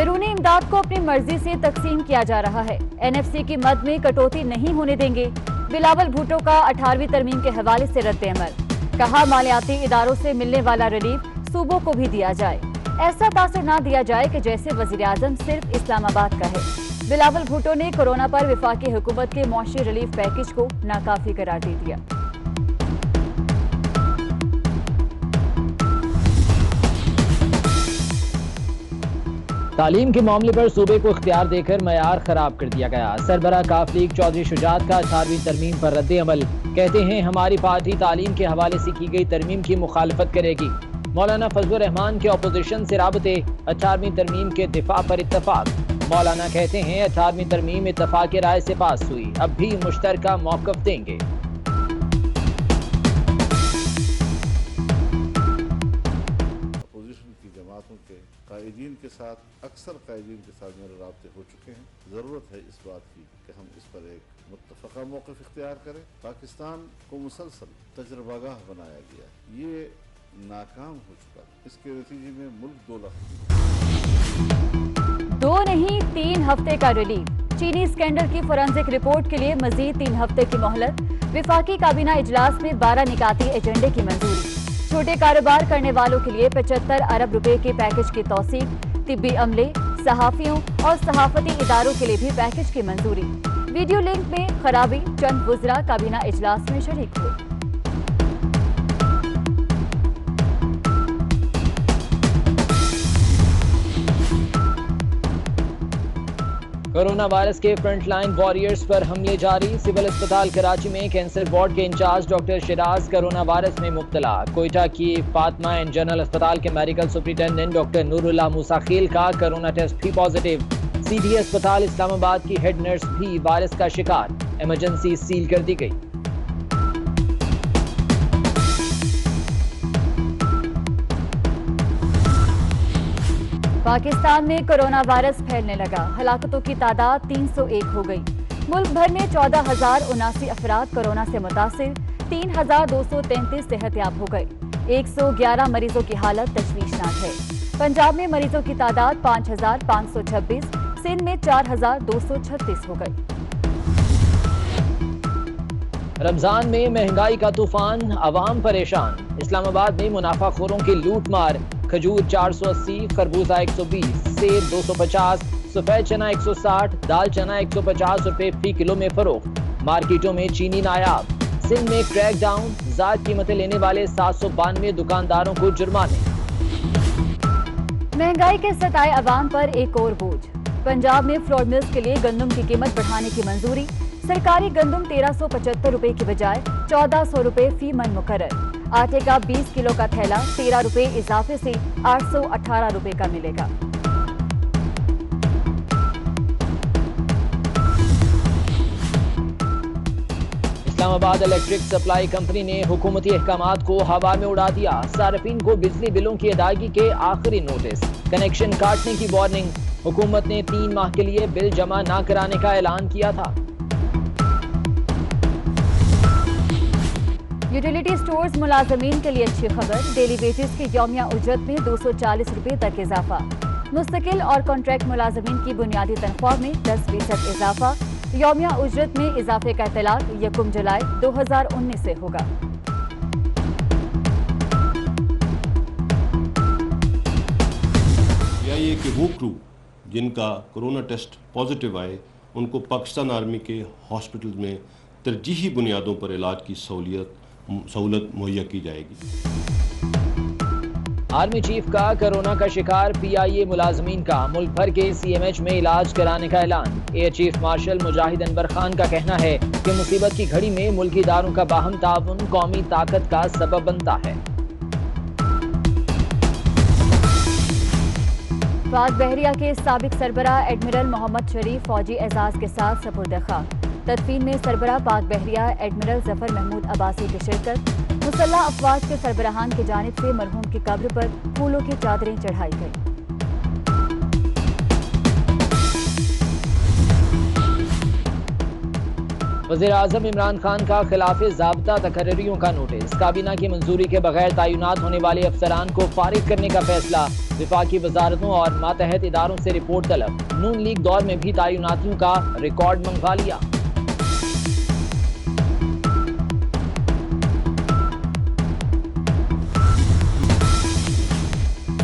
बैरूनी इमदाद को अपनी मर्जी से तकसीम किया जा रहा है। NFC की मद में कटौती नहीं होने देंगे। बिलावल भुट्टो का 18वीं तरमीम के हवाले से रद्द-ए-अमल। कहा, मालियाती इदारों से मिलने वाला रिलीफ सूबों को भी दिया जाए। ऐसा तासर ना दिया जाए कि जैसे वज़ीर-ए-आज़म सिर्फ इस्लामाबाद का है। बिलावल भुट्टो ने कोरोना पर वफाकी हुकूमत के मुआशी रिलीफ पैकेज को नाकाफी करार दे दिया। तालीम के मामले पर सूबे को इख्तियार देकर मयार खराब कर दिया गया। सरबरा काफ लीग चौधरी शुजात का 18वीं तरमीम पर रद्द-ए-अमल। कहते हैं, हमारी पार्टी तालीम के हवाले से की गई तरमीम की मुखालफत करेगी। मौलाना फजलुर रहमान के अपोजिशन से राबते 18वीं तरमीम के दिफा पर इत्तफाक। मौलाना कहते हैं, 18वीं तरमीम इत्तफाक राय से पास हुई, अब भी मुश्तरका मौक़िफ़ देंगे। कायदीन के साथ अक्सर कायदीन के साथ मेरे राब्ते हो चुके हैं। ज़रूरत है इस बात की कि हम इस पर एक मुत्तफ़क़ा मौक़िफ़ इख्तियार करें। पाकिस्तान को मुसलसल तजर्बागाह बनाया गया, ये नाकाम हो चुका। इसके नतीजे में मुल्क 2 नहीं 3 हफ्ते का रिलीफ। चीनी स्कैंडल की फोरेंसिक रिपोर्ट के लिए मजीद 3 हफ्ते की मोहलत। विफाकी काबीना इजलास में 12 निकाती एजेंडे की मंजूरी। छोटे कारोबार करने वालों के लिए 75 अरब रुपए के पैकेज की तौसीक। तिब्बी अमले, सहाफियों और सहाफती इदारों के लिए भी पैकेज की मंजूरी। वीडियो लिंक में खराबी, चंद वुज़रा काबीना इजलास में शरीक हुए। कोरोना वायरस के फ्रंटलाइन वॉरियर्स पर हमले जारी। सिविल अस्पताल कराची में कैंसर वार्ड के incharge doctor Shiraz corona virus में मुब्तला। कोयटा की फातिमा एंड जनरल अस्पताल के medical superintendent doctor Noorullah Musakhel का कोरोना टेस्ट भी पॉजिटिव। सीधी अस्पताल इस्लामाबाद की हेड नर्स भी वायरस का शिकार। इमरजेंसी सील कर दी गई। पाकिस्तान में कोरोना वायरस फैलने लगा। हलाकतों की तादाद 301 हो गई। मुल्क भर में 14,079 अफराद कोरोना से मुतासिर। 3,233 सेहतयाब हो गए। 111 मरीजों की हालत तशवीशनाक है। पंजाब में मरीजों की तादाद 5,526, सिंध में 4,236 हो गई। रमजान में महंगाई का तूफान, अवाम परेशान। इस्लामाबाद में मुनाफाखोरों की लूट मार। खजूर 480, खरबूजा 120, सेब 250, सफेद चना 160, दाल चना 150 रुपए फी किलो में फरोख्त। मार्केटों में चीनी नायाब। सिंध में क्रैकडाउन, ज़ायद कीमतें लेने वाले 792 दुकानदारों को जुर्माने। महंगाई के सताए अवाम पर एक और बोझ। पंजाब में फ्लोर मिल्स के लिए गंदम की कीमत बढ़ाने की मंजूरी। सरकारी गंदम 1375 रुपए की बजाय 1400 रुपए फी मन मुकर्रर। आटे का 20 किलो का थैला 13 रुपए इजाफे से 818 रुपए का मिलेगा। इस्लामाबाद इलेक्ट्रिक सप्लाई कंपनी ने हुकूमती अहकामात को हवा में उड़ा दिया। सार्फिन को बिजली बिलों की अदायगी के आखिरी नोटिस, कनेक्शन काटने की वार्निंग। हुकूमत ने 3 माह के लिए बिल जमा न कराने का ऐलान किया था। यूटिलिटी स्टोर्स मुलाजमीन के लिए अच्छी खबर। डेली वेजेस की यौमिया उजरत में 240 रुपए तक इजाफा। मुस्तकिल और कॉन्ट्रैक्ट मुलाजमीन की बुनियादी तनख्वाह में 10% इजाफा। यौमिया उजरत में इजाफे का इतलाक 1 जुलाई 2019 से होगा। ये कि वो क्रू जिनका कोरोना टेस्ट पॉजिटिव आए उनको पाकिस्तान आर्मी के हॉस्पिटल में तरजीही बुनियादों पर इलाज की सहूलत मुहैया की जाएगी। आर्मी चीफ का कोरोना का शिकार PIA मुलाजमीन का मुल्क भर के CMH में इलाज कराने का ऐलान। एयर चीफ मार्शल मुजाहिद अनवर खान का कहना है कि मुसीबत की घड़ी में मुल्की इदारों का बाहम ताउन कौमी ताकत का सबब बनता है। पाक बहरिया के साबिक सरबराह एडमिरल मोहम्मद शरीफ फौजी एजाज के साथ सपुर्द खाक। तदफीन में सरबराह पाक बहरिया एडमिरल जफर महमूद अब्बासी की शिरकत। मुसल्लह अफवाज के सरबराहान की जानिब से मरहूम की कब्र पर फूलों की चादरें चढ़ाई गई। वज़ीर-ए-आज़म इमरान खान का खिलाफ ज़ाब्ता तकर्रियों का नोटिस। काबीना की मंजूरी के बगैर तैनात होने वाले अफसरान को फारिग करने का फैसला। विफाकी वजारतों और मातहत इदारों से रिपोर्ट तलब। नून लीग दौर में भी तैनातियों का रिकॉर्ड मंगवा लिया।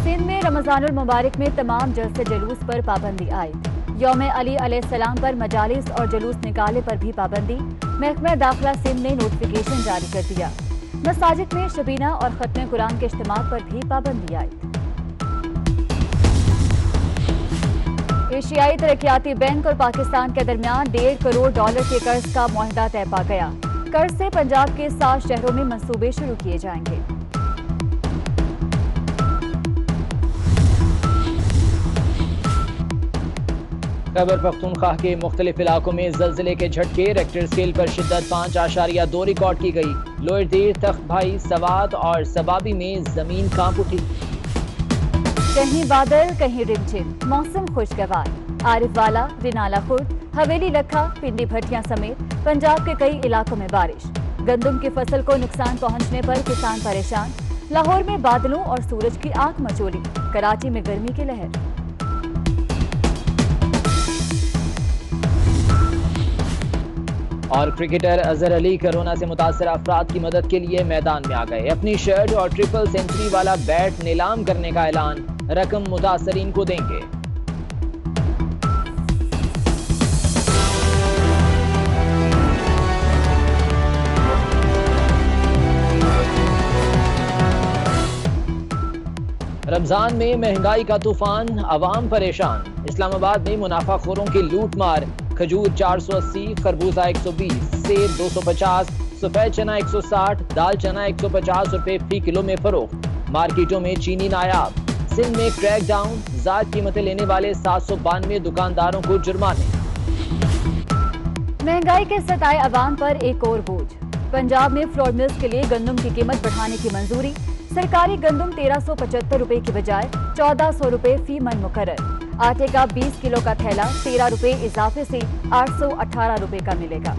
सिंध में रमजानुल मुबारक में तमाम जलसे जुलूस पर पाबंदी आयद। यौम अली अलैहिस्सलाम पर मजालिस और जुलूस निकाले पर भी पाबंदी। महकमा दाखिला सिंध ने नोटिफिकेशन जारी कर दिया। मसाजिद में शबीना और खत्म कुरान के इज्तिमात पर भी पाबंदी आयद। एशियाई तरक्याती बैंक और पाकिस्तान के दरमियान $1.5 करोड़ के कर्ज का मुआहदा तय पा गया। कर्ज से पंजाब के 7 शहरों में मंसूबे शुरू किए जाएंगे। खैबर पख्तूनख्वा के मुख्तलिफ इलाकों में जल्जिले के झटके। रेक्टर स्केल पर शिद्दत 5.2 रिकॉर्ड की गई। लोअर देर, तख्त भाई, सवात और सबाबी में जमीन कांप उठी। कहीं बादल कहीं रिमझिम, मौसम खुशगवार। आरिफवाला, रिनाला खुर्द, हवेली लखा, पिंडी भटियां समेत पंजाब के कई इलाकों में बारिश। गंदम की फसल को नुकसान पहुंचने पर किसान परेशान। लाहौर में बादलों और सूरज की आंख मचोली। कराची में गर्मी की लहर। और क्रिकेटर अजहर अली कोरोना से मुतासर अफराद की मदद के लिए मैदान में आ गए। अपनी शर्ट और ट्रिपल सेंचुरी वाला बैट नीलाम करने का ऐलान। रकम मुतासरीन को देंगे। रमजान में महंगाई का तूफान, अवाम परेशान। इस्लामाबाद में मुनाफाखोरों की लूट मार। खजूर 480, खरबूजा 120, सेब 250, सफेद चना 160, दाल चना 150 रुपए फी किलो में फरोख्त। मार्केटों में चीनी नायाब। सिंध में क्रैकडाउन, ज़ायद कीमतें लेने वाले 792 दुकानदारों को जुर्माने। महंगाई के सताए अवाम पर एक और बोझ। पंजाब में फ्लोर मिल्स के लिए गंदम की कीमत बढ़ाने की मंजूरी। सरकारी गंदम 1375 रुपए की बजाय 1400 रुपए फी मन मुकर्रर। आटे का 20 किलो का थैला 13 रुपए इजाफे से 818 रुपए का मिलेगा।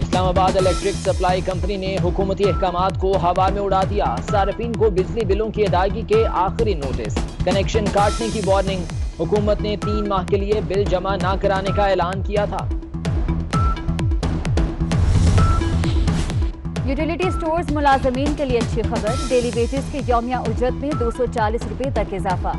इस्लामाबाद इलेक्ट्रिक सप्लाई कंपनी ने हुकूमती अहकामात को हवा में उड़ा दिया। सार्फिन को बिजली बिलों की अदायगी के आखिरी नोटिस। कनेक्शन काटने की वार्निंग। हुकूमत ने 3 माह के लिए बिल जमा न कराने का ऐलान किया था। यूटिलिटी स्टोर्स मुलाजमीन के लिए अच्छी खबर। डेली वेजेस की यौमिया उजरत में 240 रुपए तक इजाफा।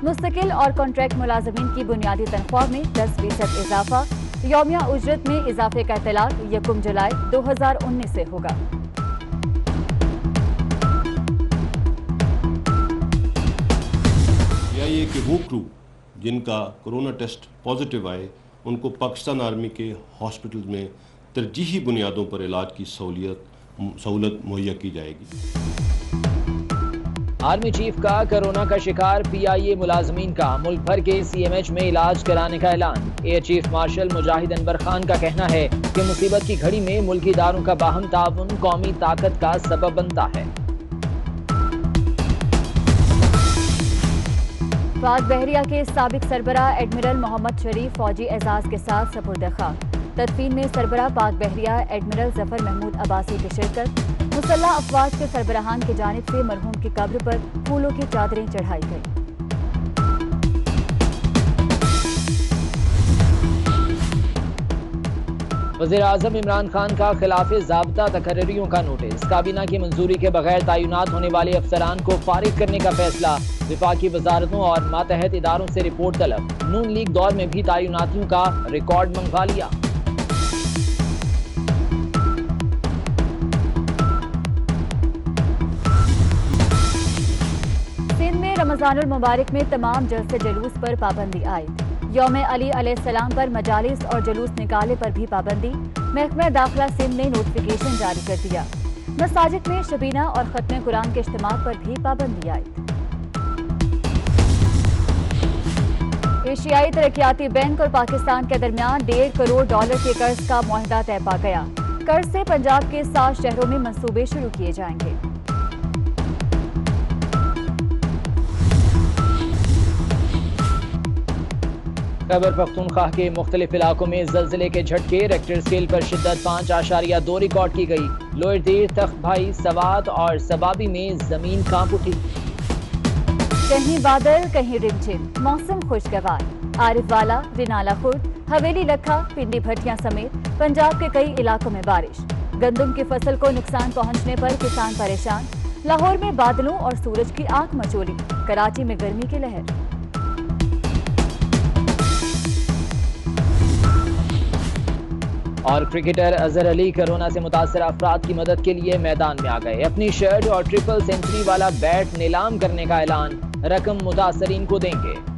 मुस्तकिल और कॉन्ट्रैक्ट मुलाजमीन की बुनियादी तनख्वाह में 10% इजाफा। यौमिया उजरत में इजाफे का इतलाक 1 जुलाई 2019 से होगा। ये कि वो क्रू जिनका कोरोना टेस्ट पॉजिटिव आए उनको पाकिस्तान आर्मी के हॉस्पिटल में तरजीही बुनियादों पर इलाज की सहूलत मुहैया की जाएगी। आर्मी चीफ का कोरोना का शिकार PIA मुलाजमीन का मुल्क भर के CMH में इलाज कराने का ऐलान। एयर चीफ मार्शल मुजाहिद अनवर खान का कहना है कि मुसीबत की घड़ी में मुल्की इदारों का बाहम ताउन कौमी ताकत का सबब बनता है। पाक बहरिया के साबिक सरबराह एडमिरल मोहम्मद शरीफ फौजी एजाज के साथ सपुर्द खाक। तदफीन में सरबराह पाक बहरिया एडमिरल जफर महमूद अब्बासी की शिरकत। मुसल्लह अफवाज के सरबराहान की जानिब से मरहूम की कब्र पर फूलों की चादरें चढ़ाई गई। वज़ीर-ए-आज़म इमरान खान का खिलाफ ज़ाब्ता तकर्रियों का नोटिस। काबीना की मंजूरी के बगैर तैनात होने वाले अफसरान को फारिग करने का फैसला। विफाकी वजारतों और मातहत इदारों से रिपोर्ट तलब। नून लीग दौर में भी तैनातियों का रिकॉर्ड मंगवा लिया। सिंध में रमजानुल मुबारक में तमाम जलसे जुलूस पर पाबंदी आयद। यौम अली अलैहिस्सलाम पर मजालिस और जुलूस निकाले पर भी पाबंदी। महकमा दाखिला सिंध ने नोटिफिकेशन जारी कर दिया। मसाजिद में शबीना और खत्म कुरान के इज्तिमात पर भी पाबंदी आयद। एशियाई तरक्याती बैंक और पाकिस्तान के दरमियान $1.5 करोड़ के कर्ज का मुआहदा तय पा गया। कर्ज से पंजाब के 7 शहरों में मंसूबे शुरू किए जाएंगे। खैबर पख्तूनख्वा के मुख्तलिफ इलाकों में जल्जिले के झटके, रेक्टर स्केल पर शिद्दत 5.2 रिकॉर्ड की गई। लोअर देर, तख्त भाई, सवात और सबाबी में जमीन कांप उठी। कहीं बादल कहीं रिमझिम, मौसम खुशगवार। आरिफवाला, रिनाला खुर्द, हवेली लखा, पिंडी भटिया समेत पंजाब के कई इलाकों में बारिश। गंदम की फसल को नुकसान पहुंचने पर किसान परेशान। लाहौर में बादलों और सूरज की आंख मचोली। कराची में गर्मी की लहर। और क्रिकेटर अजहर अली कोरोना से मुतासर अफराद की मदद के लिए मैदान में आ गए। अपनी शर्ट और ट्रिपल सेंचुरी वाला बैट नीलाम करने का ऐलान, रकम मुतासरीन को देंगे।